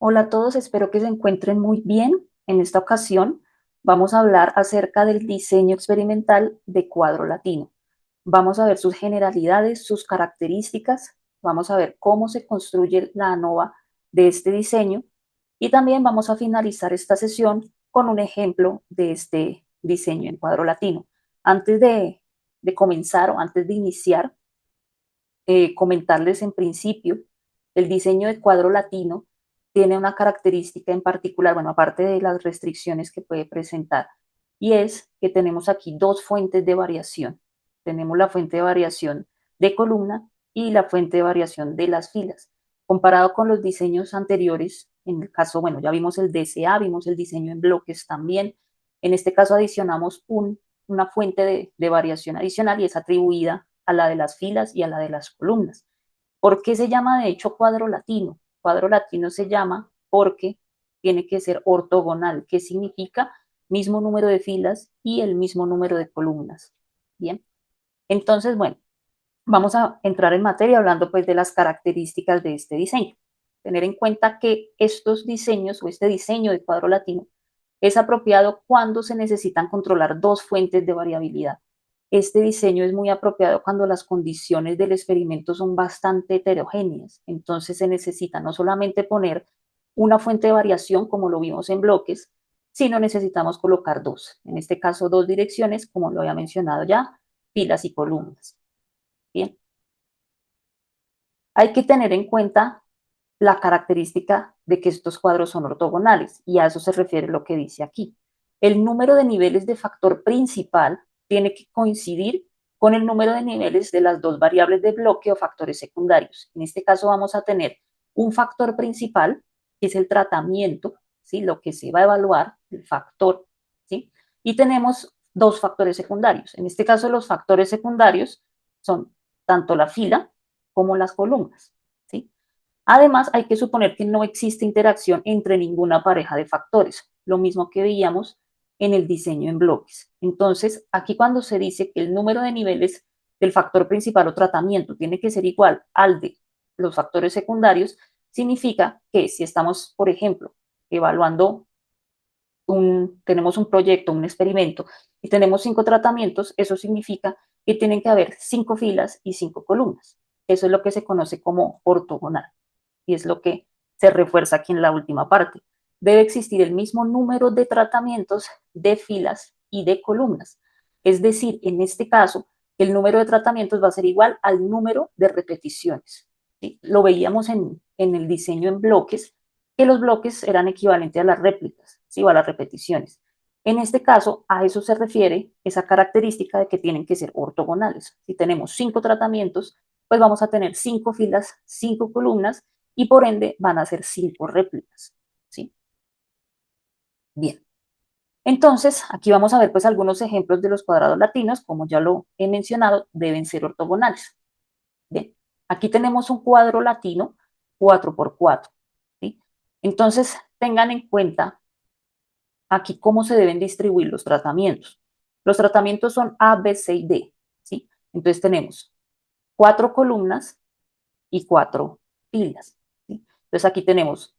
Hola a todos, espero que se encuentren muy bien. En esta ocasión vamos a hablar acerca del diseño experimental de cuadro latino. Vamos a ver sus generalidades, sus características, vamos a ver cómo se construye la ANOVA de este diseño y también vamos a finalizar esta sesión con un ejemplo de este diseño en cuadro latino. Antes de comenzar o antes de iniciar, comentarles en principio, el diseño de cuadro latino tiene una característica en particular, bueno, aparte de las restricciones que puede presentar, y es que tenemos aquí dos fuentes de variación. Tenemos la fuente de variación de columna y la fuente de variación de las filas. Comparado con los diseños anteriores, en el caso, bueno, ya vimos el DCA, vimos el diseño en bloques también. En este caso adicionamos una fuente de variación adicional y es atribuida a la de las filas y a la de las columnas. ¿Por qué se llama de hecho cuadro latino? Cuadro latino se llama porque tiene que ser ortogonal, que significa mismo número de filas y el mismo número de columnas. Bien, entonces, bueno, vamos a entrar en materia hablando pues de las características de este diseño. Tener en cuenta que estos diseños o este diseño de cuadro latino es apropiado cuando se necesitan controlar dos fuentes de variabilidad. Este diseño es muy apropiado cuando las condiciones del experimento son bastante heterogéneas. Entonces se necesita no solamente poner una fuente de variación, como lo vimos en bloques, sino necesitamos colocar dos. En este caso, dos direcciones, como lo había mencionado ya, filas y columnas. Bien. Hay que tener en cuenta la característica de que estos cuadros son ortogonales, y a eso se refiere lo que dice aquí. El número de niveles de factor principal tiene que coincidir con el número de niveles de las dos variables de bloque o factores secundarios. En este caso vamos a tener un factor principal, que es el tratamiento, ¿sí? Lo que se va a evaluar, el factor, ¿sí? Y tenemos dos factores secundarios. En este caso los factores secundarios son tanto la fila como las columnas, ¿sí? Además, hay que suponer que no existe interacción entre ninguna pareja de factores, lo mismo que veíamos en el diseño en bloques. Entonces, aquí cuando se dice que el número de niveles del factor principal o tratamiento tiene que ser igual al de los factores secundarios, significa que si estamos, por ejemplo, evaluando tenemos un proyecto, un experimento, y tenemos 5 tratamientos, eso significa que tienen que haber 5 filas y 5 columnas. Eso es lo que se conoce como ortogonal y es lo que se refuerza aquí en la última parte. Debe existir el mismo número de tratamientos, de filas y de columnas. Es decir, en este caso, el número de tratamientos va a ser igual al número de repeticiones. ¿Sí? Lo veíamos en el diseño en bloques, que los bloques eran equivalentes a las réplicas, ¿sí? O a las repeticiones. En este caso, a eso se refiere esa característica de que tienen que ser ortogonales. Si tenemos 5 tratamientos, pues vamos a tener 5 filas, 5 columnas, y por ende van a ser 5 réplicas, ¿sí? Bien. Entonces, aquí vamos a ver pues algunos ejemplos de los cuadrados latinos, como ya lo he mencionado, deben ser ortogonales. Bien, aquí tenemos un cuadro latino 4x4, ¿sí? Entonces, tengan en cuenta aquí cómo se deben distribuir los tratamientos. Los tratamientos son A, B, C y D, ¿sí? Entonces tenemos 4 columnas y 4 filas, ¿sí? Entonces aquí tenemos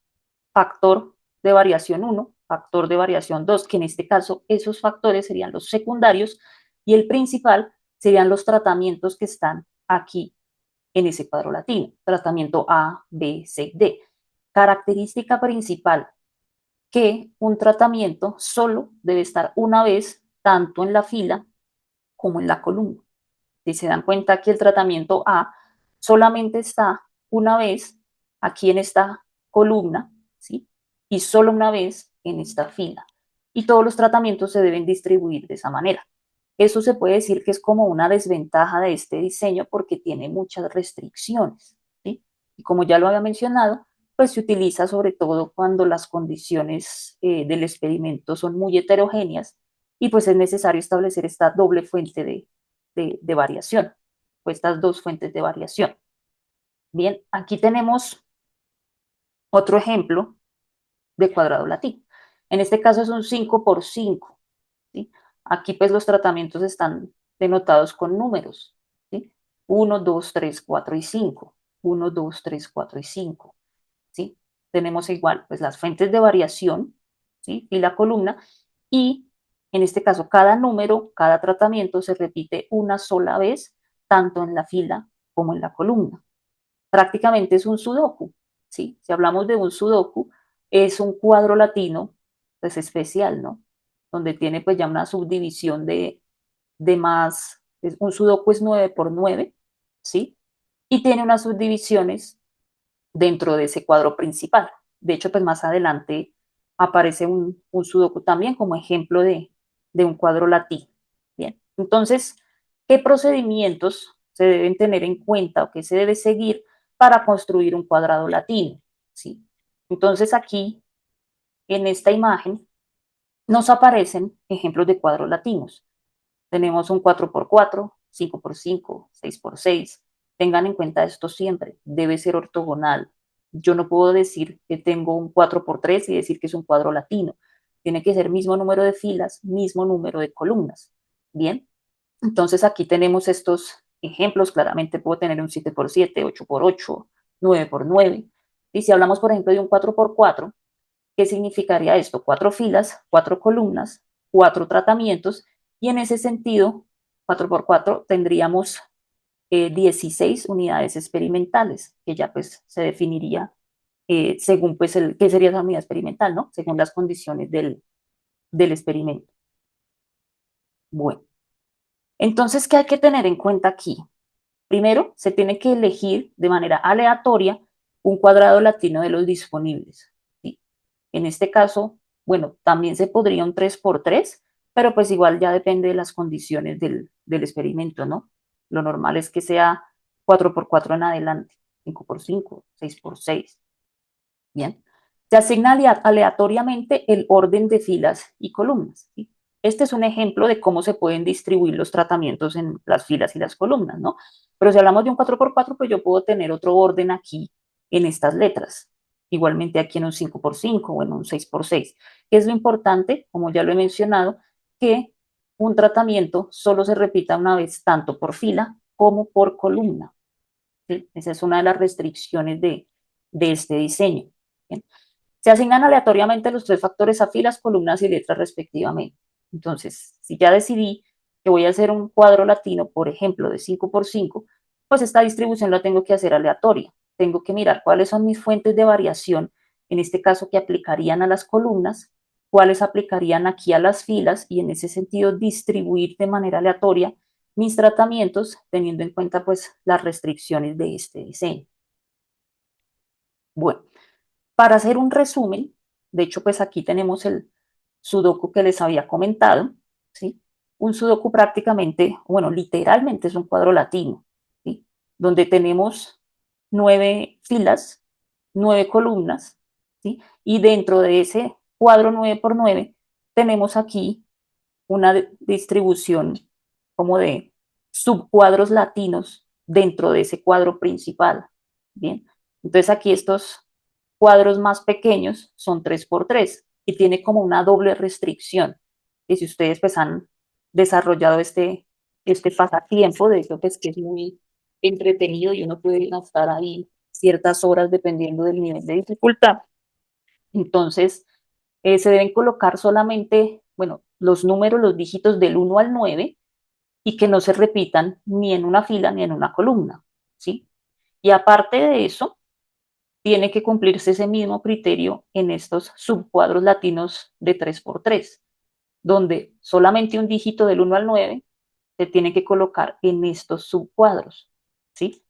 factor de variación 1, factor de variación 2, que en este caso esos factores serían los secundarios, y el principal serían los tratamientos que están aquí en ese cuadro latino, tratamiento A, B, C, D. Característica principal, que un tratamiento solo debe estar una vez tanto en la fila como en la columna. Si se dan cuenta que el tratamiento A solamente está una vez aquí en esta columna, ¿sí? Y solo una vez en esta fila. Y todos los tratamientos se deben distribuir de esa manera. Eso se puede decir que es como una desventaja de este diseño porque tiene muchas restricciones, ¿sí? Y como ya lo había mencionado, pues se utiliza sobre todo cuando las condiciones del experimento son muy heterogéneas y pues es necesario establecer esta doble fuente de variación, o estas dos fuentes de variación. Bien, aquí tenemos otro ejemplo de cuadrado latino. En este caso es un 5x5, ¿sí? Aquí pues los tratamientos están denotados con números, ¿sí? 1, 2, 3, 4 y 5. 1, 2, 3, 4 y 5, ¿sí? tenemos igual pues las fuentes de variación, ¿sí? Y la columna, y en este caso cada número, cada tratamiento se repite una sola vez, tanto en la fila como en la columna. Prácticamente es un sudoku, ¿sí? Si hablamos de un sudoku, es un cuadro latino, pues especial, ¿no? Donde tiene pues ya una subdivisión de más, un sudoku es 9 por 9, ¿sí? Y tiene unas subdivisiones dentro de ese cuadro principal. De hecho, pues más adelante aparece un sudoku también como ejemplo de un cuadro latino. Bien, entonces, ¿qué procedimientos se deben tener en cuenta o qué se debe seguir para construir un cuadrado latino? ¿Sí? Entonces, aquí, en esta imagen, nos aparecen ejemplos de cuadros latinos. Tenemos un 4x4, 5x5, 6x6. Tengan en cuenta esto siempre, debe ser ortogonal. Yo no puedo decir que tengo un 4x3 y decir que es un cuadro latino. Tiene que ser mismo número de filas, mismo número de columnas. Bien, entonces aquí tenemos estos ejemplos. Claramente puedo tener un 7x7, 8x8, 9x9. Y si hablamos, por ejemplo, de un 4x4, ¿qué significaría esto? 4 filas, 4 columnas, 4 tratamientos, y en ese sentido, 4x4 tendríamos 16 unidades experimentales, que ya pues se definiría según pues qué sería esa unidad experimental, ¿no? Según las condiciones del experimento. Bueno, entonces, ¿qué hay que tener en cuenta aquí? Primero, se tiene que elegir de manera aleatoria un cuadrado latino de los disponibles, ¿sí? En este caso, bueno, también se podría un 3x3, pero pues igual ya depende de las condiciones del experimento, ¿no? Lo normal es que sea 4x4 en adelante, 5x5, 6x6. Bien. Se asigna aleatoriamente el orden de filas y columnas, ¿sí? Este es un ejemplo de cómo se pueden distribuir los tratamientos en las filas y las columnas, ¿no? Pero si hablamos de un 4x4, pues yo puedo tener otro orden aquí en estas letras. Igualmente aquí en un 5x5 o en un 6x6. ¿Qué es lo importante? Como ya lo he mencionado, que un tratamiento solo se repita una vez tanto por fila como por columna, ¿sí? Esa es una de las restricciones de este diseño. ¿Bien? Se asignan aleatoriamente los 3 factores a filas, columnas y letras respectivamente. Entonces, si ya decidí que voy a hacer un cuadro latino, por ejemplo, de 5x5, pues esta distribución la tengo que hacer aleatoria. Tengo que mirar cuáles son mis fuentes de variación, en este caso que aplicarían a las columnas, cuáles aplicarían aquí a las filas, y en ese sentido distribuir de manera aleatoria mis tratamientos, teniendo en cuenta pues las restricciones de este diseño. Bueno, para hacer un resumen, de hecho, pues aquí tenemos el sudoku que les había comentado, ¿sí? Un sudoku prácticamente, bueno, literalmente es un cuadro latino, ¿sí? Donde tenemos 9 filas, 9 columnas, ¿sí? Y dentro de ese cuadro 9x9 tenemos aquí una distribución como de subcuadros latinos dentro de ese cuadro principal, ¿bien? Entonces aquí estos cuadros más pequeños son 3x3 y tiene como una doble restricción. Y si ustedes pues han desarrollado este pasatiempo, de eso pues que es muy entretenido y uno puede gastar ahí ciertas horas dependiendo del nivel de dificultad. Entonces, se deben colocar solamente, bueno, los números, los dígitos del 1 al 9, y que no se repitan ni en una fila ni en una columna, ¿sí? Y aparte de eso, tiene que cumplirse ese mismo criterio en estos subcuadros latinos de 3x3, donde solamente un dígito del 1 al 9 se tiene que colocar en estos subcuadros, ¿sí?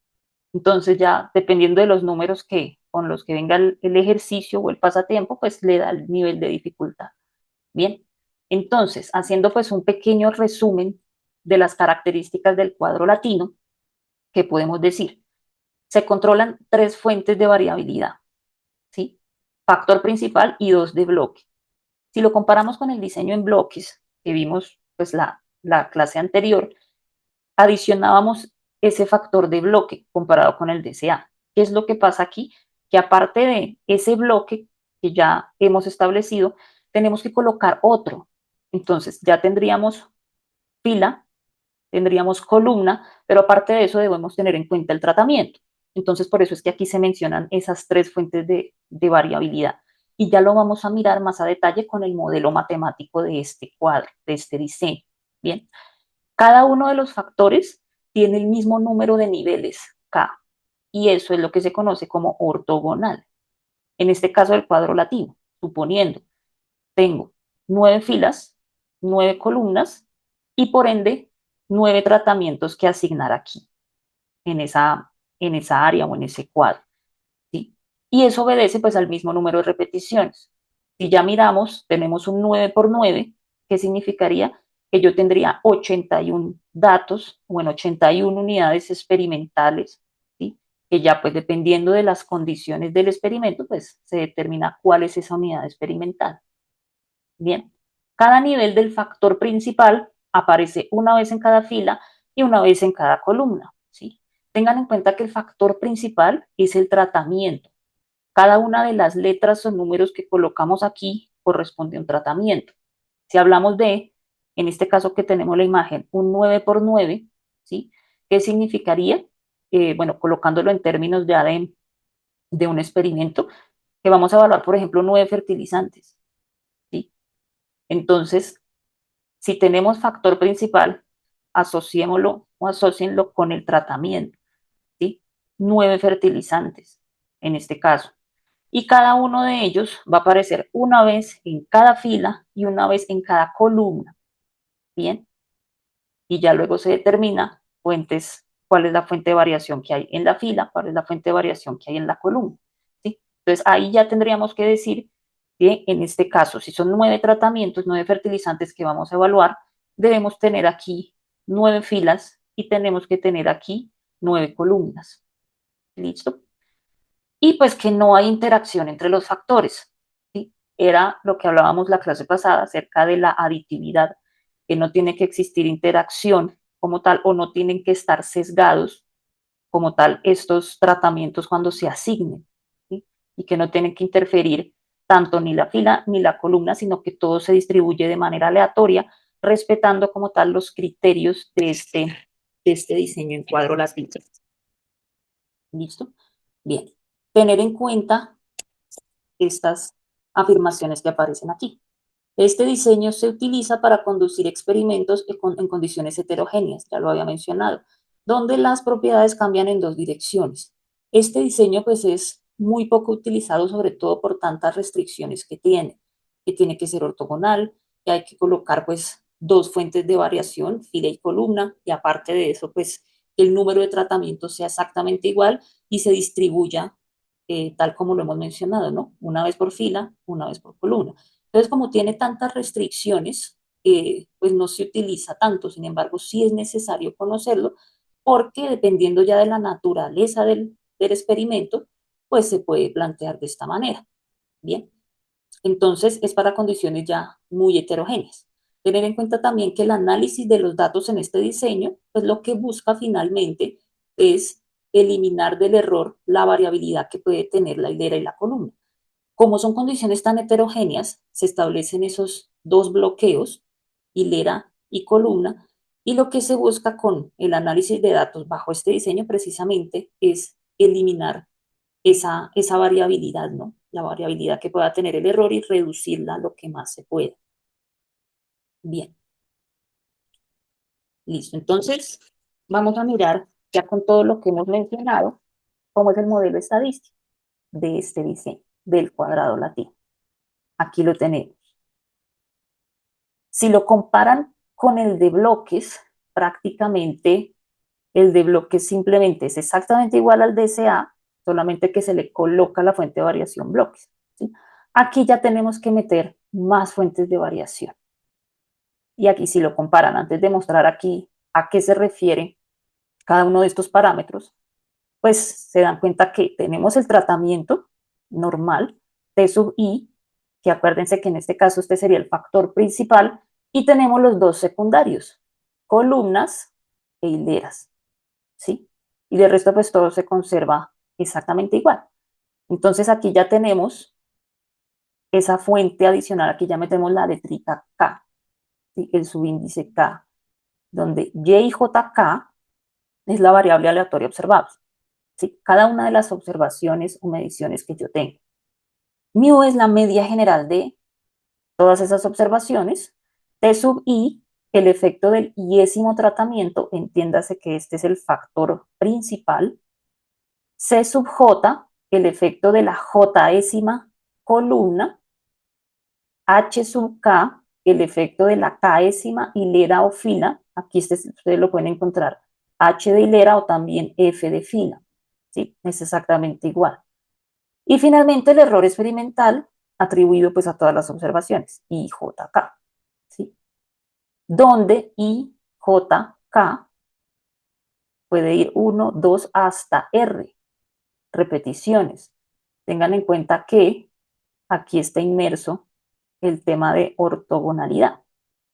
Entonces ya dependiendo de los números con los que venga el ejercicio o el pasatiempo, pues le da el nivel de dificultad. Bien, entonces, haciendo pues un pequeño resumen de las características del cuadro latino, ¿qué podemos decir? Se controlan 3 fuentes de variabilidad, ¿sí? Factor principal y 2 de bloque. Si lo comparamos con el diseño en bloques que vimos pues la clase anterior, adicionábamos ese factor de bloque comparado con el DCA. ¿Qué es lo que pasa aquí? Que aparte de ese bloque que ya hemos establecido, tenemos que colocar otro. Entonces ya tendríamos fila, tendríamos columna, pero aparte de eso debemos tener en cuenta el tratamiento. Entonces, por eso es que aquí se mencionan esas tres fuentes de variabilidad. Y ya lo vamos a mirar más a detalle con el modelo matemático de este cuadro, de este diseño. Bien, cada uno de los factores tiene el mismo número de niveles, K, y eso es lo que se conoce como ortogonal. En este caso, el cuadro latino, suponiendo, tengo 9 filas, 9 columnas y por ende 9 tratamientos que asignar aquí, en esa área o en ese cuadro. ¿Sí? Y eso obedece pues al mismo número de repeticiones. Si ya miramos, tenemos un 9 por 9, que significaría que yo tendría 81 datos, bueno, 81 unidades experimentales, ¿sí? Que ya pues dependiendo de las condiciones del experimento, pues se determina cuál es esa unidad experimental. Bien, cada nivel del factor principal aparece una vez en cada fila y una vez en cada columna, ¿sí? Tengan en cuenta que el factor principal es el tratamiento. Cada una de las letras o números que colocamos aquí corresponde a un tratamiento. Si hablamos de, en este caso que tenemos la imagen, un 9 por 9, ¿sí? ¿Qué significaría? Bueno, colocándolo en términos ya de un experimento, que vamos a evaluar, por ejemplo, 9 fertilizantes, ¿sí? Entonces, si tenemos factor principal, asociémoslo o asocienlo con el tratamiento, ¿sí? 9 fertilizantes, en este caso. Y cada uno de ellos va a aparecer una vez en cada fila y una vez en cada columna, ¿bien? Y ya luego se determina fuentes, cuál es la fuente de variación que hay en la fila, cuál es la fuente de variación que hay en la columna, ¿sí? Entonces ahí ya tendríamos que decir que en este caso, si son 9 tratamientos, 9 fertilizantes que vamos a evaluar, debemos tener aquí 9 filas y tenemos que tener aquí 9 columnas. ¿Listo? Y pues que no hay interacción entre los factores. ¿Sí? Era lo que hablábamos la clase pasada acerca de la aditividad, que no tiene que existir interacción como tal o no tienen que estar sesgados como tal estos tratamientos cuando se asignen, ¿sí? Y que no tienen que interferir tanto ni la fila ni la columna, sino que todo se distribuye de manera aleatoria, respetando como tal los criterios de este diseño en cuadro latino. ¿Listo? Bien. Tener en cuenta estas afirmaciones que aparecen aquí. Este diseño se utiliza para conducir experimentos en condiciones heterogéneas, ya lo había mencionado, donde las propiedades cambian en dos direcciones. Este diseño pues es muy poco utilizado, sobre todo por tantas restricciones que tiene que ser ortogonal, que hay que colocar pues dos fuentes de variación, fila y columna, y aparte de eso pues el número de tratamientos sea exactamente igual y se distribuya tal como lo hemos mencionado, ¿no? Una vez por fila, una vez por columna. Entonces, como tiene tantas restricciones, pues no se utiliza tanto. Sin embargo, sí es necesario conocerlo porque dependiendo ya de la naturaleza del experimento, pues se puede plantear de esta manera. Bien, entonces es para condiciones ya muy heterogéneas. Tener en cuenta también que el análisis de los datos en este diseño, pues lo que busca finalmente es eliminar del error la variabilidad que puede tener la hilera y la columna. Como son condiciones tan heterogéneas, se establecen esos dos bloqueos, hilera y columna, y lo que se busca con el análisis de datos bajo este diseño precisamente es eliminar esa variabilidad, ¿no? La variabilidad que pueda tener el error y reducirla lo que más se pueda. Bien, listo. Entonces, vamos a mirar ya con todo lo que hemos mencionado, cómo es el modelo estadístico de este diseño del cuadrado latino. Aquí lo tenemos. Si lo comparan con el de bloques, prácticamente el de bloques simplemente es exactamente igual al DCA, solamente que se le coloca la fuente de variación bloques. ¿Sí? Aquí ya tenemos que meter más fuentes de variación. Y aquí si lo comparan, antes de mostrar aquí a qué se refiere cada uno de estos parámetros, pues se dan cuenta que tenemos el tratamiento normal, T sub I, que acuérdense que en este caso este sería el factor principal, y tenemos los dos secundarios, columnas e hileras, ¿sí? Y de resto pues todo se conserva exactamente igual. Entonces aquí ya tenemos esa fuente adicional, aquí ya metemos la letrita K, ¿sí? El subíndice K, donde Y y JK es la variable aleatoria observable. ¿sí? Cada una de las observaciones o mediciones que yo tengo. Mu es la media general de todas esas observaciones. T sub i, el efecto del iésimo tratamiento, entiéndase que este es el factor principal. C sub j, el efecto de la jésima columna. H sub k, el efecto de la késima hilera o fila. Aquí ustedes lo pueden encontrar H de hilera o también F de fila. ¿Sí? Es exactamente igual. Y finalmente el error experimental atribuido pues a todas las observaciones, IJK, ¿sí? Donde IJK puede ir 1, 2 hasta R, repeticiones. Tengan en cuenta que aquí está inmerso el tema de ortogonalidad,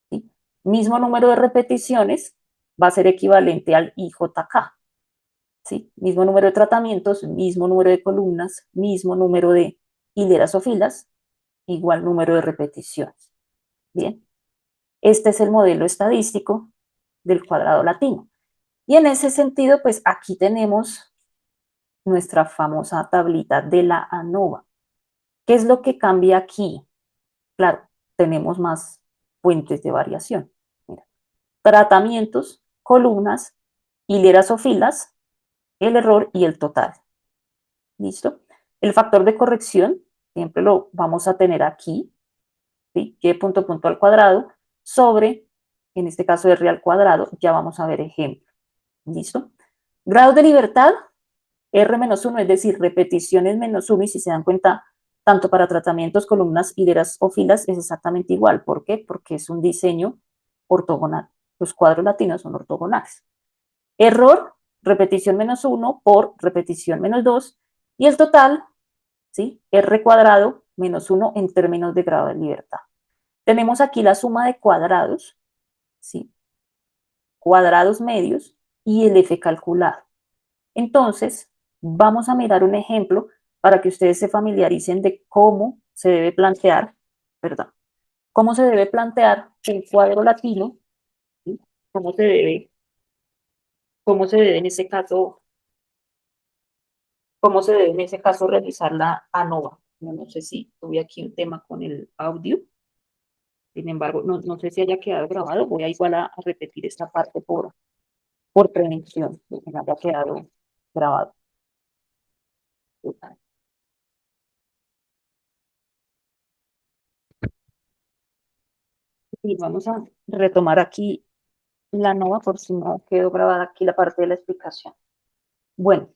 ¿sí? Mismo número de repeticiones va a ser equivalente al IJK, ¿sí? Mismo número de tratamientos, mismo número de columnas, mismo número de hileras o filas, igual número de repeticiones. Bien, este es el modelo estadístico del cuadrado latino. Y en ese sentido, pues aquí tenemos nuestra famosa tablita de la ANOVA. ¿Qué es lo que cambia aquí? Claro, tenemos más fuentes de variación. Mira, tratamientos, columnas, hileras o filas, el error y el total. ¿Listo? El factor de corrección siempre lo vamos a tener aquí, ¿sí? Y punto punto al cuadrado sobre, en este caso R al cuadrado, ya vamos a ver ejemplo. ¿Listo? Grados de libertad, R-1, es decir, repeticiones -1, y si se dan cuenta, tanto para tratamientos, columnas, hileras o filas, es exactamente igual. ¿Por qué? Porque es un diseño ortogonal. Los cuadros latinos son ortogonales. Error, repetición -1 por repetición -2, y el total, ¿sí? R cuadrado -1 en términos de grado de libertad. Tenemos aquí la suma de cuadrados, ¿sí? Cuadrados medios y el F calculado. Entonces, vamos a mirar un ejemplo para que ustedes se familiaricen de cómo se debe plantear, perdón, cómo se debe plantear el cuadro latino, ¿sí? cómo se debe, cómo se debe en ese caso, cómo se debe en ese caso realizar la ANOVA. No sé si tuve aquí un tema con el audio. Sin embargo, no sé si haya quedado grabado. Voy a igual a repetir esta parte por prevención, de que no haya quedado grabado. Y vamos a retomar aquí la nova por si no quedó grabada aquí la parte de la explicación. Bueno,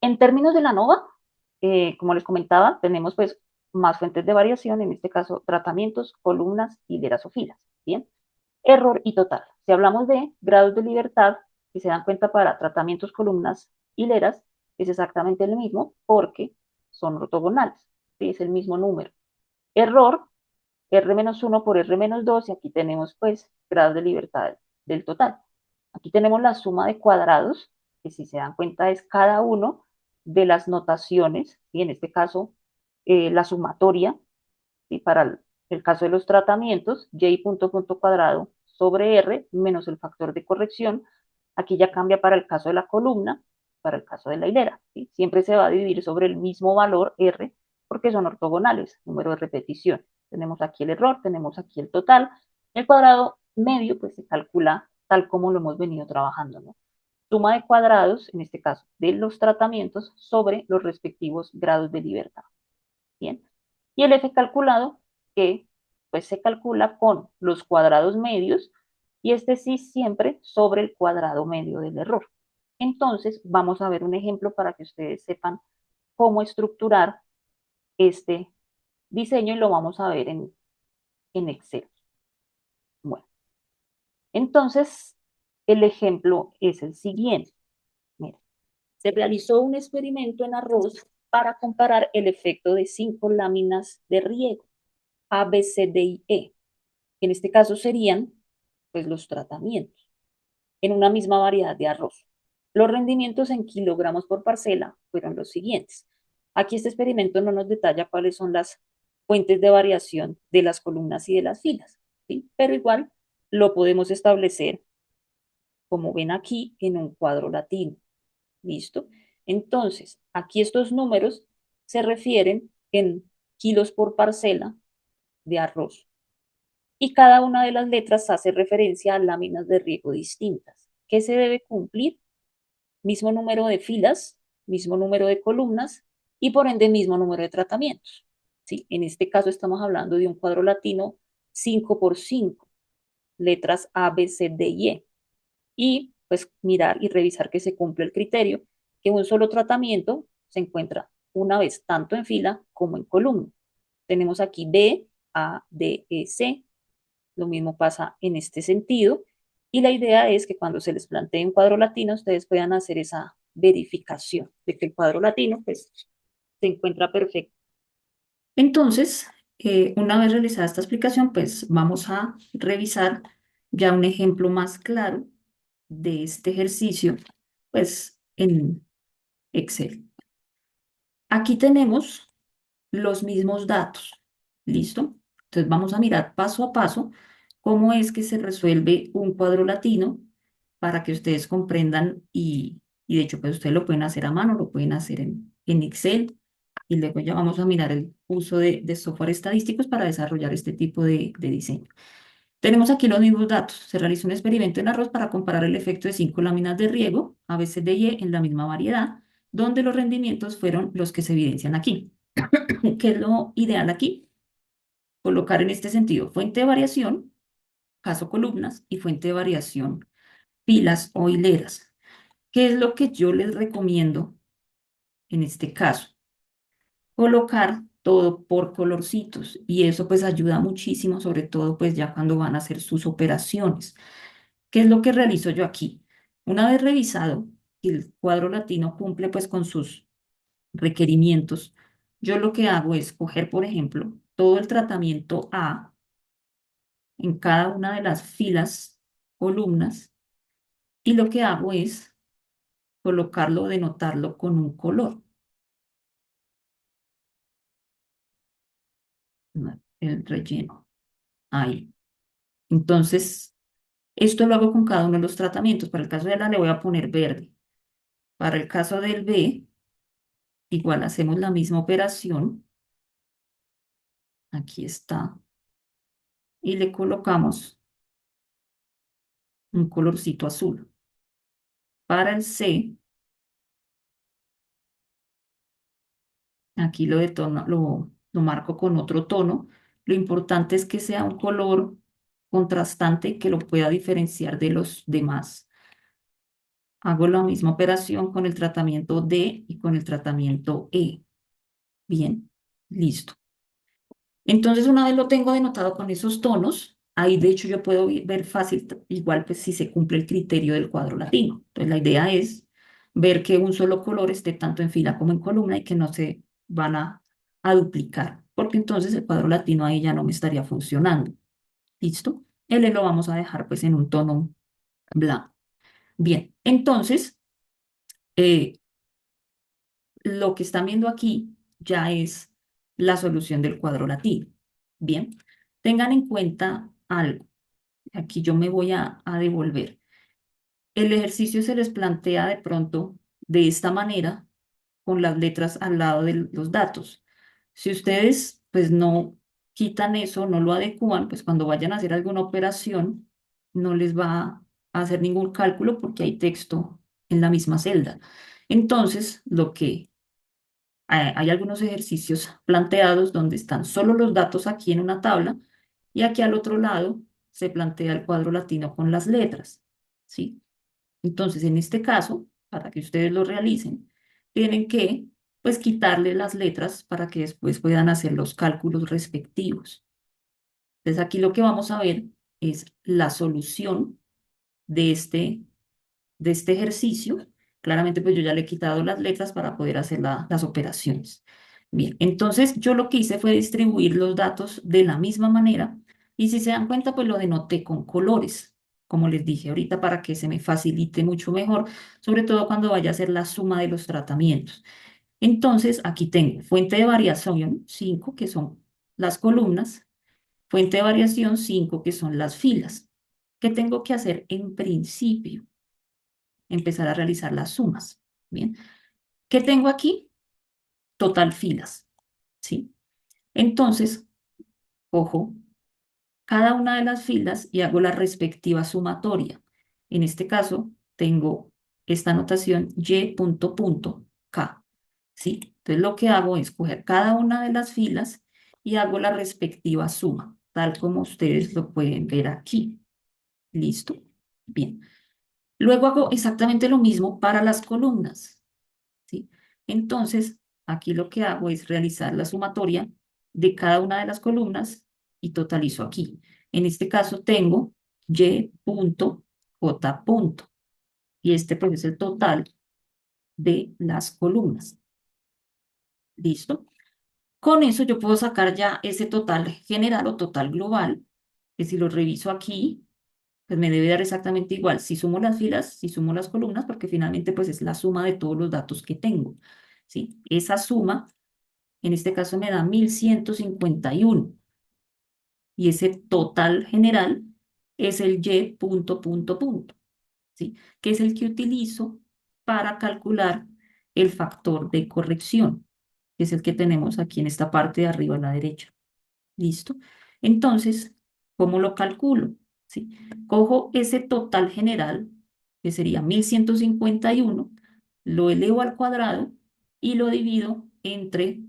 en términos de la nova, como les comentaba, tenemos pues más fuentes de variación, en este caso tratamientos, columnas, hileras o filas. Bien, error y total. Si hablamos de grados de libertad, si se dan cuenta para tratamientos, columnas, hileras, es exactamente el mismo porque son ortogonales, ¿sí? Es el mismo número. Error, R-1 por R-2, y aquí tenemos pues grados de libertad del total. Aquí tenemos la suma de cuadrados, que si se dan cuenta es cada uno de las notaciones, y en este caso la sumatoria, y para el caso de los tratamientos, y punto punto cuadrado sobre R menos el factor de corrección. Aquí ya cambia para el caso de la columna, para el caso de la hilera. ¿Sí? Siempre se va a dividir sobre el mismo valor R porque son ortogonales, número de repetición. Tenemos aquí el error, tenemos aquí el total. El cuadrado medio pues se calcula tal como lo hemos venido trabajando, ¿no? Suma de cuadrados, en este caso, de los tratamientos sobre los respectivos grados de libertad. Bien. Y el F calculado, que pues se calcula con los cuadrados medios, y este sí siempre sobre el cuadrado medio del error. Entonces, vamos a ver un ejemplo para que ustedes sepan cómo estructurar este diseño, y lo vamos a ver en Excel. Bueno, entonces el ejemplo es el siguiente. Mira, se realizó un experimento en arroz para comparar el efecto de 5 láminas de riego A, B, C, D y E. En este caso serían pues los tratamientos en una misma variedad de arroz. Los rendimientos en kilogramos por parcela fueron los siguientes. Aquí este experimento no nos detalla cuáles son las fuentes de variación de las columnas y de las filas, ¿sí? Pero igual lo podemos establecer, como ven aquí, en un cuadro latino. ¿Listo? Entonces, aquí estos números se refieren en kilos por parcela de arroz y cada una de las letras hace referencia a láminas de riego distintas. ¿Qué se debe cumplir? Mismo número de filas, mismo número de columnas y por ende mismo número de tratamientos. ¿Sí? En este caso estamos hablando de un cuadro latino 5 por 5, letras A, B, C, D y E. Y pues mirar y revisar que se cumple el criterio, que un solo tratamiento se encuentra una vez tanto en fila como en columna. Tenemos aquí B, A, D, E, C. Lo mismo pasa en este sentido. Y la idea es que cuando se les plantee un cuadro latino, ustedes puedan hacer esa verificación de que el cuadro latino pues, se encuentra perfecto. Entonces, una vez realizada esta explicación, pues vamos a revisar ya un ejemplo más claro de este ejercicio, pues en Excel. Aquí tenemos los mismos datos, ¿listo? Entonces vamos a mirar paso a paso cómo es que se resuelve un cuadro latino para que ustedes comprendan y de hecho pues ustedes lo pueden hacer a mano, lo pueden hacer en Excel y luego ya vamos a mirar el uso de software estadísticos para desarrollar este tipo de diseño. Tenemos aquí los mismos datos. Se realizó un experimento en arroz para comparar el efecto de 5 láminas de riego, a veces de Y, en la misma variedad, donde los rendimientos fueron los que se evidencian aquí. ¿Qué es lo ideal aquí? Colocar en este sentido fuente de variación, caso columnas, y fuente de variación, pilas o hileras. ¿Qué es lo que yo les recomiendo en este caso? Colocar todo por colorcitos y eso pues ayuda muchísimo, sobre todo pues ya cuando van a hacer sus operaciones. ¿Qué es lo que realizo yo aquí? Una vez revisado que el cuadro latino cumple pues con sus requerimientos, yo lo que hago es coger, por ejemplo, todo el tratamiento A en cada una de las filas, columnas, y lo que hago es colocarlo, denotarlo con un color, ¿no? El relleno, ahí. Entonces, esto lo hago con cada uno de los tratamientos. Para el caso de la le voy a poner verde. Para el caso del B, igual hacemos la misma operación. Aquí está. Y le colocamos un colorcito azul. Para el C, aquí lo marco con otro tono. Lo importante es que sea un color contrastante que lo pueda diferenciar de los demás. Hago la misma operación con el tratamiento D y con el tratamiento E. Bien, listo. Entonces, una vez lo tengo denotado con esos tonos, ahí de hecho yo puedo ver fácil, igual pues si se cumple el criterio del cuadro latino. Entonces, la idea es ver que un solo color esté tanto en fila como en columna y que no se van a duplicar, porque entonces el cuadro latino ahí ya no me estaría funcionando. ¿Listo? El E lo vamos a dejar pues en un tono blanco. Bien, entonces, eh, lo que están viendo aquí ya es la solución del cuadro latino. Bien, tengan en cuenta algo. Aquí yo me voy a devolver. El ejercicio se les plantea de pronto de esta manera, con las letras al lado de los datos. Si ustedes pues no quitan eso, no lo adecúan, pues cuando vayan a hacer alguna operación, no les va a hacer ningún cálculo porque hay texto en la misma celda. Entonces, hay algunos ejercicios planteados donde están solo los datos aquí en una tabla y aquí al otro lado se plantea el cuadro latino con las letras, ¿sí? Entonces, en este caso, para que ustedes lo realicen, tienen que, pues, quitarle las letras para que después puedan hacer los cálculos respectivos. Entonces, aquí lo que vamos a ver es la solución de este ejercicio. Claramente, pues yo ya le he quitado las letras para poder hacer las operaciones. Bien, entonces yo lo que hice fue distribuir los datos de la misma manera y si se dan cuenta, pues lo denoté con colores, como les dije ahorita, para que se me facilite mucho mejor, sobre todo cuando vaya a hacer la suma de los tratamientos. Entonces, aquí tengo fuente de variación 5 que son las columnas, fuente de variación 5 que son las filas. ¿Qué tengo que hacer en principio? Empezar a realizar las sumas. Bien, ¿Qué tengo aquí? Total filas, ¿sí? Entonces, cojo cada una de las filas y hago la respectiva sumatoria. En este caso, tengo esta notación y punto punto k, ¿sí? Entonces, lo que hago es coger cada una de las filas y hago la respectiva suma, tal como ustedes lo pueden ver aquí. ¿Listo? Bien. Luego hago exactamente lo mismo para las columnas, ¿sí? Entonces, aquí lo que hago es realizar la sumatoria de cada una de las columnas y totalizo aquí. En este caso tengo y punto j punto, y este pues es el total de las columnas. ¿Listo? Con eso yo puedo sacar ya ese total general o total global, que si lo reviso aquí, pues me debe dar exactamente igual si sumo las filas, si sumo las columnas, porque finalmente pues es la suma de todos los datos que tengo, ¿sí? Esa suma, en este caso me da 1151 y ese total general es el y punto punto punto, ¿sí? Que es el que utilizo para calcular el factor de corrección, que es el que tenemos aquí en esta parte de arriba a la derecha. ¿Listo? Entonces, ¿cómo lo calculo? ¿Sí? Cojo ese total general, que sería 1151, lo elevo al cuadrado y lo divido entre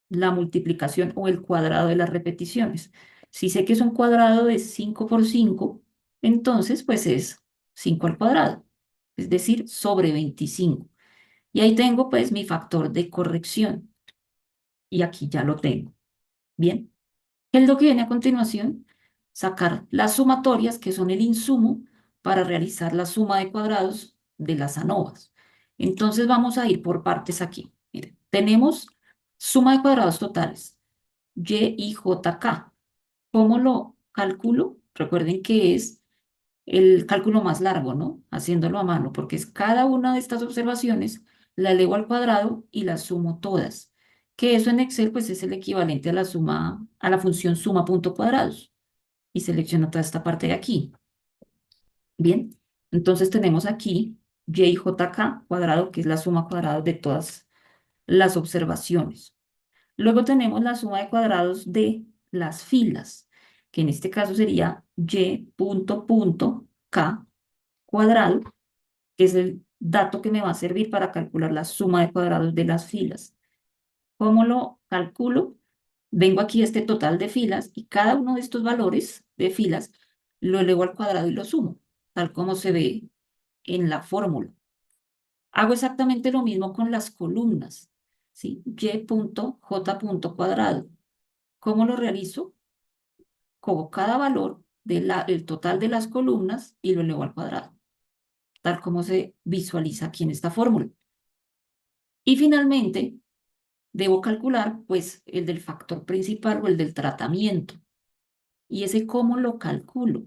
la multiplicación o el cuadrado de las repeticiones. Si sé que es un cuadrado de 5 por 5, entonces pues es 5 al cuadrado, es decir, sobre 25. Y ahí tengo pues mi factor de corrección y aquí ya lo tengo. Bien. ¿Qué es lo que viene a continuación? Sacar las sumatorias, que son el insumo para realizar la suma de cuadrados de las ANOVAs. Entonces vamos a ir por partes aquí. Miren, tenemos suma de cuadrados totales, Y y J, K. ¿Cómo lo calculo? Recuerden que es el cálculo más largo, ¿no? Haciéndolo a mano, porque es cada una de estas observaciones, la elevo al cuadrado y las sumo todas. Que eso en Excel, pues es el equivalente a la suma, a la función suma punto cuadrados. Y selecciono toda esta parte de aquí. Bien, entonces tenemos aquí YJK cuadrado, que es la suma cuadrada de todas las observaciones. Luego tenemos la suma de cuadrados de las filas, que en este caso sería Y punto punto K cuadrado, que es el dato que me va a servir para calcular la suma de cuadrados de las filas. ¿Cómo lo calculo? Vengo aquí a este total de filas y cada uno de estos valores de filas lo elevo al cuadrado y lo sumo, tal como se ve en la fórmula. Hago exactamente lo mismo con las columnas, ¿sí? Y punto J punto cuadrado. ¿Cómo lo realizo? Cojo cada valor del total de las columnas y lo elevo al cuadrado, tal como se visualiza aquí en esta fórmula. Y finalmente, debo calcular pues el del factor principal o el del tratamiento. ¿Y ese cómo lo calculo?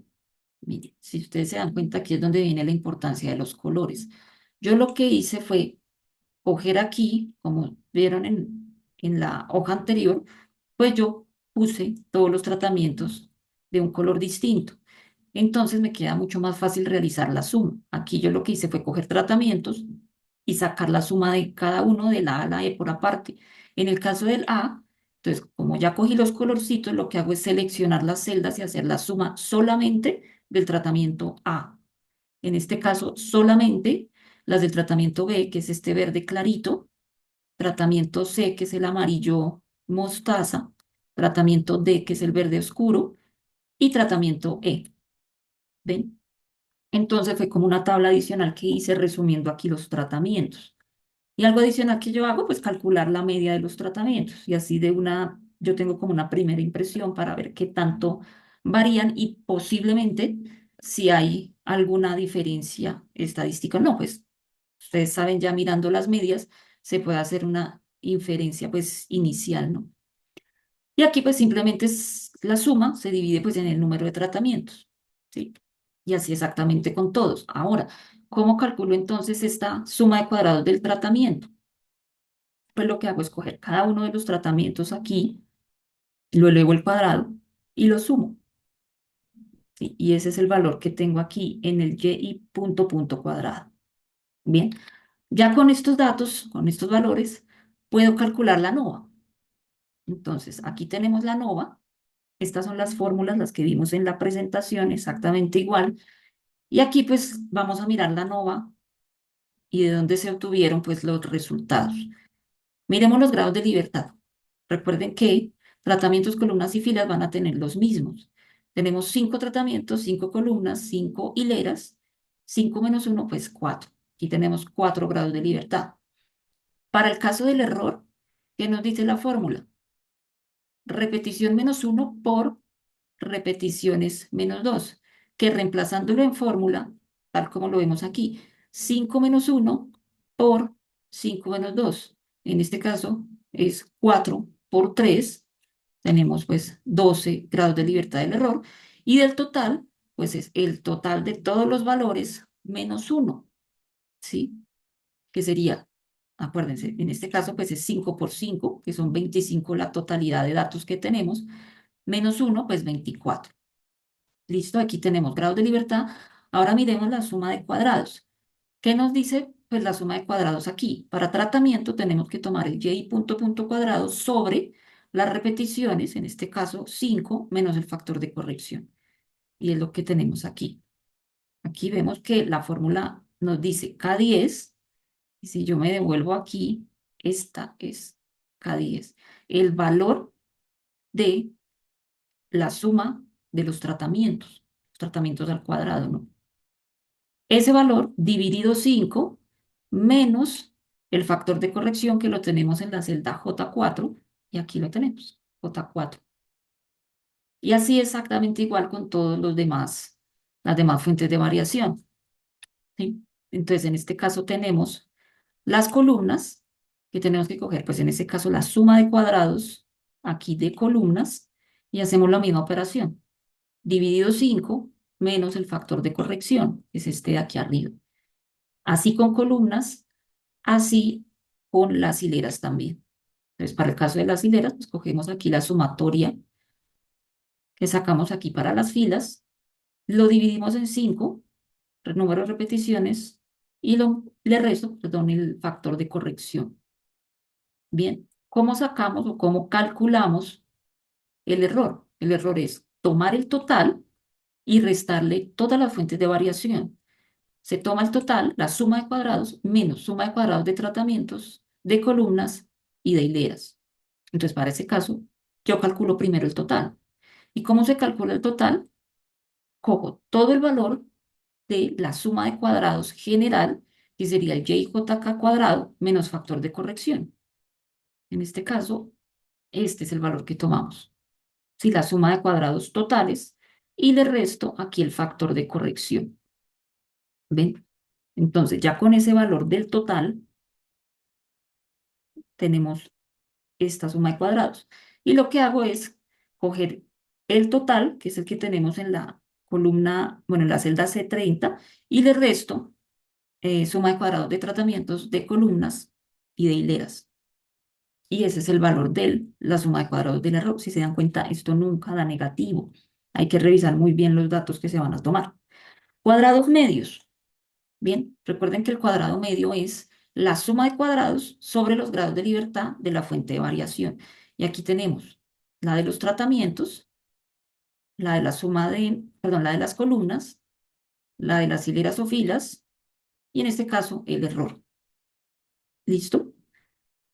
Mire, si ustedes se dan cuenta, aquí es donde viene la importancia de los colores. Yo lo que hice fue coger aquí, como vieron en la hoja anterior, pues yo puse todos los tratamientos de un color distinto. Entonces me queda mucho más fácil realizar la suma. Aquí yo lo que hice fue coger tratamientos y sacar la suma de cada uno de la A a la E por aparte. En el caso del A, entonces como ya cogí los colorcitos, lo que hago es seleccionar las celdas y hacer la suma solamente del tratamiento A. En este caso, solamente las del tratamiento B, que es este verde clarito, tratamiento C, que es el amarillo mostaza, tratamiento D, que es el verde oscuro, y tratamiento E. ¿Ven? Entonces fue como una tabla adicional que hice resumiendo aquí los tratamientos. Y algo adicional que yo hago, pues calcular la media de los tratamientos. Y así de una, yo tengo como una primera impresión para ver qué tanto varían y posiblemente si hay alguna diferencia estadística o no, pues ustedes saben ya mirando las medias se puede hacer una inferencia pues inicial, ¿no? Y aquí pues simplemente es la suma, se divide pues en el número de tratamientos, ¿sí? Y así exactamente con todos. Ahora, ¿cómo calculo entonces esta suma de cuadrados del tratamiento? Pues lo que hago es coger cada uno de los tratamientos aquí, lo elevo al cuadrado y lo sumo, ¿sí? Y ese es el valor que tengo aquí en el y punto punto cuadrado. Bien, Ya con estos datos, con estos valores, puedo calcular la nova. Entonces, aquí tenemos la nova. Estas son las fórmulas, las que vimos en la presentación, exactamente igual. Y aquí pues vamos a mirar la nova y de dónde se obtuvieron pues los resultados. Miremos los grados de libertad. Recuerden que tratamientos, columnas y filas van a tener los mismos. Tenemos 5 tratamientos, 5 columnas, 5 hileras, 5 - 1, pues 4. Aquí tenemos 4 grados de libertad. Para el caso del error, ¿qué nos dice la fórmula? Repetición -1 por repeticiones -2, que reemplazándolo en fórmula, tal como lo vemos aquí, 5 - 1 por 5 - 2. En este caso es 4 por 3, tenemos pues 12 grados de libertad del error, y del total, pues es el total de todos los valores -1, ¿sí? Que sería, acuérdense, en este caso pues es 5 por 5, que son 25 la totalidad de datos que tenemos, -1, pues 24. Listo, aquí tenemos grados de libertad. Ahora miremos la suma de cuadrados. ¿Qué nos dice? Pues la suma de cuadrados aquí. Para tratamiento tenemos que tomar el y punto punto cuadrado sobre las repeticiones, en este caso 5 menos el factor de corrección. Y es lo que tenemos aquí. Aquí vemos que la fórmula nos dice K10, y si yo me devuelvo aquí, esta es K10. El valor de la suma de los tratamientos al cuadrado, ¿no? Ese valor dividido 5 menos el factor de corrección que lo tenemos en la celda J4, y aquí lo tenemos, J4. Y así exactamente igual con todos los demás, las demás fuentes de variación, ¿sí? Entonces, en este caso tenemos las columnas que tenemos que coger, pues en este caso la suma de cuadrados aquí de columnas, y hacemos la misma operación. Dividido 5 menos el factor de corrección, que es este de aquí arriba. Así con columnas, así con las hileras también. Entonces, para el caso de las hileras, pues cogemos aquí la sumatoria que sacamos aquí para las filas, lo dividimos en 5, número de repeticiones, y le resto, perdón, el factor de corrección. Bien, ¿cómo sacamos o cómo calculamos el error? El error es tomar el total y restarle todas las fuentes de variación. Se toma el total, la suma de cuadrados, menos suma de cuadrados de tratamientos, de columnas y de hileras. Entonces, para ese caso, yo calculo primero el total. ¿Y cómo se calcula el total? Cojo todo el valor de la suma de cuadrados general, que sería el yj cuadrado menos factor de corrección. En este caso, este es el valor que tomamos. Si la suma de cuadrados totales, y le resto aquí el factor de corrección. ¿Ven? Entonces, ya con ese valor del total, tenemos esta suma de cuadrados. Y lo que hago es coger el total, que es el que tenemos en la columna, bueno, en la celda C30, y le resto suma de cuadrados de tratamientos de columnas y de hileras. Y ese es el valor de la suma de cuadrados del error. Si se dan cuenta, esto nunca da negativo. Hay que revisar muy bien los datos que se van a tomar. Cuadrados medios. Bien, recuerden que el cuadrado medio es la suma de cuadrados sobre los grados de libertad de la fuente de variación. Y aquí tenemos la de los tratamientos, la de la suma de, perdón, la de las columnas, la de las hileras o filas, y en este caso el error. ¿Listo?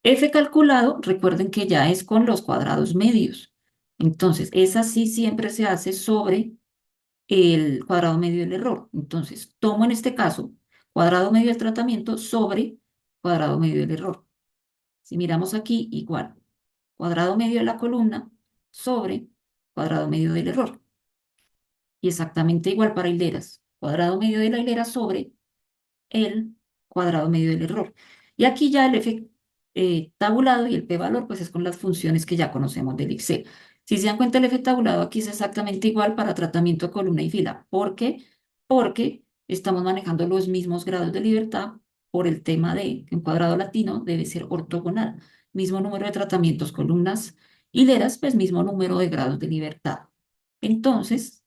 F calculado, recuerden que ya es con los cuadrados medios. Entonces, esa sí siempre se hace sobre el cuadrado medio del error. Entonces, tomo en este caso cuadrado medio del tratamiento sobre cuadrado medio del error. Si miramos aquí, igual, cuadrado medio de la columna sobre cuadrado medio del error. Y exactamente igual para hileras, cuadrado medio de la hilera sobre el cuadrado medio del error. Y aquí ya el F tabulado y el P valor, pues es con las funciones que ya conocemos del Excel. Si se dan cuenta, el F tabulado aquí es exactamente igual para tratamiento de columna y fila. ¿Por qué? Porque estamos manejando los mismos grados de libertad por el tema de que un cuadrado latino debe ser ortogonal. Mismo número de tratamientos, columnas, hileras, pues mismo número de grados de libertad. Entonces,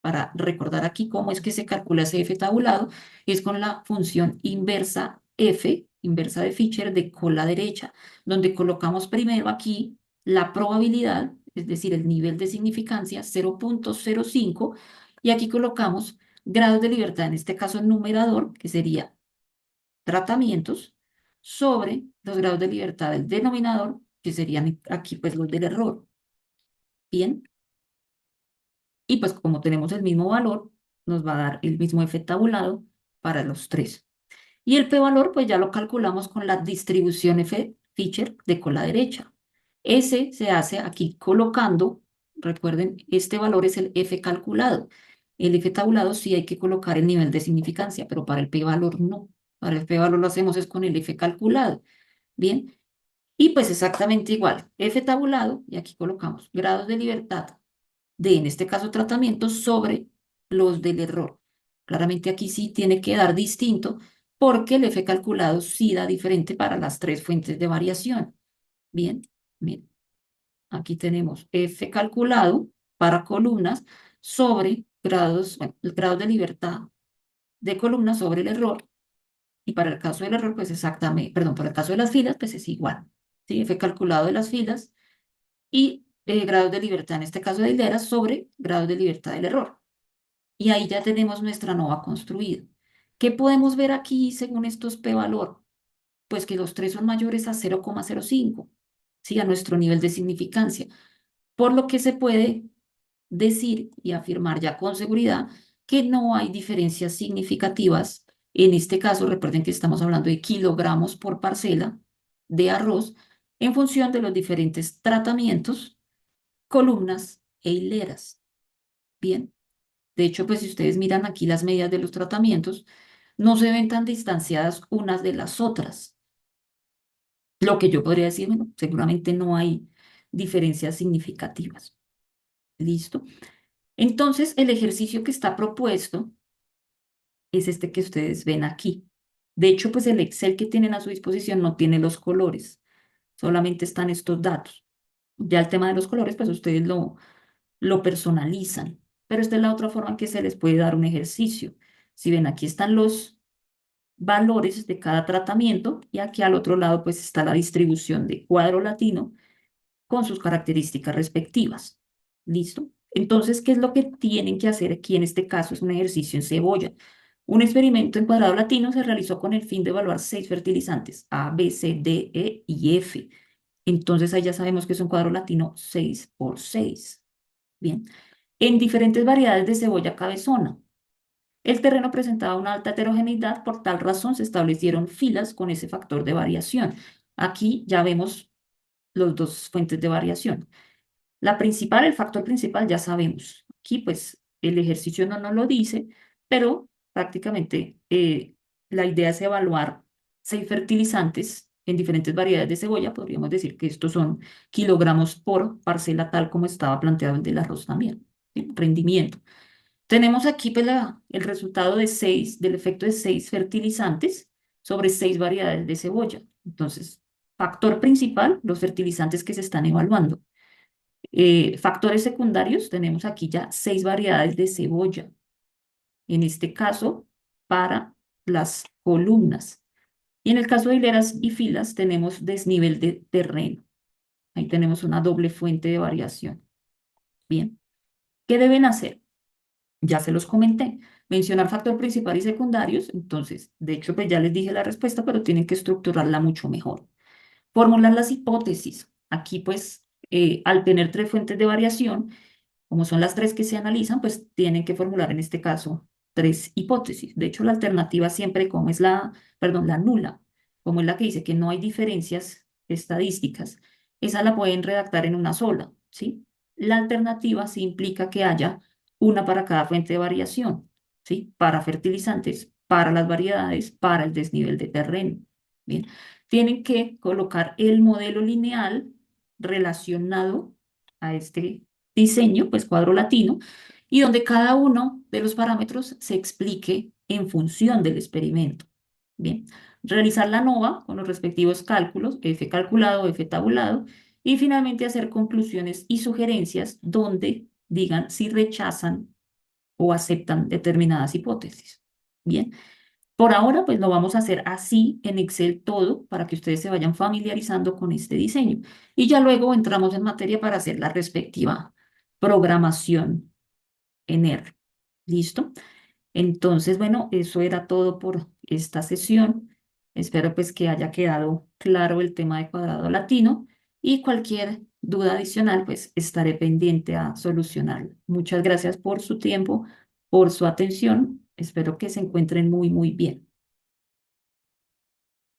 para recordar aquí cómo es que se calcula ese F tabulado, es con la función inversa F inversa de Fisher de cola derecha, donde colocamos primero aquí la probabilidad, es decir, el nivel de significancia 0,05, y aquí colocamos grados de libertad, en este caso el numerador, que sería tratamientos, sobre los grados de libertad del denominador, que serían aquí pues los del error. Bien, y pues como tenemos el mismo valor, nos va a dar el mismo F tabulado para los tres. Y el p-valor, pues ya lo calculamos con la distribución F-Fisher de cola derecha. Ese se hace aquí colocando, recuerden, este valor es el F calculado. El F tabulado sí hay que colocar el nivel de significancia, pero para el p-valor no. Para el p-valor lo hacemos es con el F calculado. Bien, y pues exactamente igual, F tabulado, y aquí colocamos grados de libertad de, en este caso, tratamiento sobre los del error. Claramente aquí sí tiene que dar distinto porque el F calculado sí da diferente para las tres fuentes de variación. Bien, bien. Aquí tenemos F calculado para columnas sobre grados, bueno, el grado de libertad de columnas sobre el error. Y para el caso del error, pues exactamente, perdón, para el caso de las filas, pues es igual. ¿Sí? F calculado de las filas y grados de libertad, en este caso de hileras, sobre grados de libertad del error. Y ahí ya tenemos nuestra nova construida. ¿Qué podemos ver aquí según estos p-valor? Pues que los tres son mayores a 0,05, ¿sí? A nuestro nivel de significancia. Por lo que se puede decir y afirmar ya con seguridad que no hay diferencias significativas. En este caso, recuerden que estamos hablando de kilogramos por parcela de arroz en función de los diferentes tratamientos, columnas e hileras. Bien. De hecho, pues si ustedes miran aquí las medidas de los tratamientos, no se ven tan distanciadas unas de las otras. Lo que yo podría decir, bueno, seguramente no hay diferencias significativas. ¿Listo? Entonces, el ejercicio que está propuesto es este que ustedes ven aquí. De hecho, pues el Excel que tienen a su disposición no tiene los colores, solamente están estos datos. Ya el tema de los colores, pues ustedes lo personalizan, pero esta es la otra forma en que se les puede dar un ejercicio. Si ven, aquí están los valores de cada tratamiento y aquí al otro lado pues está la distribución de cuadro latino con sus características respectivas. ¿Listo? Entonces, ¿qué es lo que tienen que hacer aquí? En este caso es un ejercicio en cebolla. Un experimento en cuadrado latino se realizó con el fin de evaluar 6 fertilizantes, A, B, C, D, E y F. Entonces ahí ya sabemos que es un cuadro latino 6 por 6. Bien. En diferentes variedades de cebolla cabezona. El terreno presentaba una alta heterogeneidad, por tal razón se establecieron filas con ese factor de variación. Aquí ya vemos los dos fuentes de variación. La principal, el factor principal, ya sabemos. Aquí, pues, el ejercicio no nos lo dice, pero prácticamente la idea es evaluar 6 fertilizantes en diferentes variedades de cebolla. Podríamos decir que estos son kilogramos por parcela, tal como estaba planteado el del arroz también. ¿Sí? Rendimiento. Tenemos aquí pues, el resultado de del efecto de 6 fertilizantes sobre 6 variedades de cebolla. Entonces, factor principal, los fertilizantes que se están evaluando. Factores secundarios, tenemos aquí ya 6 variedades de cebolla. En este caso, para las columnas. Y en el caso de hileras y filas, tenemos desnivel de terreno. Ahí tenemos una doble fuente de variación. Bien, ¿qué deben hacer? Ya se los comenté. Mencionar factor principal y secundarios. Entonces, de hecho, pues ya les dije la respuesta, pero tienen que estructurarla mucho mejor. Formular las hipótesis. Aquí, pues, al tener tres fuentes de variación, como son las tres que se analizan, pues tienen que formular en este caso tres hipótesis. De hecho, la alternativa siempre, como es perdón, la nula, como es la que dice que no hay diferencias estadísticas, esa la pueden redactar en una sola, ¿sí? La alternativa sí implica que haya una para cada fuente de variación, ¿sí? Para fertilizantes, para las variedades, para el desnivel de terreno. Bien, tienen que colocar el modelo lineal relacionado a este diseño, pues cuadro latino, y donde cada uno de los parámetros se explique en función del experimento. Bien, realizar la NOVA con los respectivos cálculos, F calculado, F tabulado, y finalmente hacer conclusiones y sugerencias donde digan si rechazan o aceptan determinadas hipótesis. Bien, Por ahora, pues lo vamos a hacer así en Excel todo para que ustedes se vayan familiarizando con este diseño. Y ya luego entramos en materia para hacer la respectiva programación en R. ¿Listo? Entonces, bueno, eso era todo por esta sesión. Espero pues que haya quedado claro el tema de cuadrado latino y cualquier duda adicional, pues estaré pendiente a solucionarlo. Muchas gracias por su tiempo, por su atención. Espero que se encuentren muy, muy bien.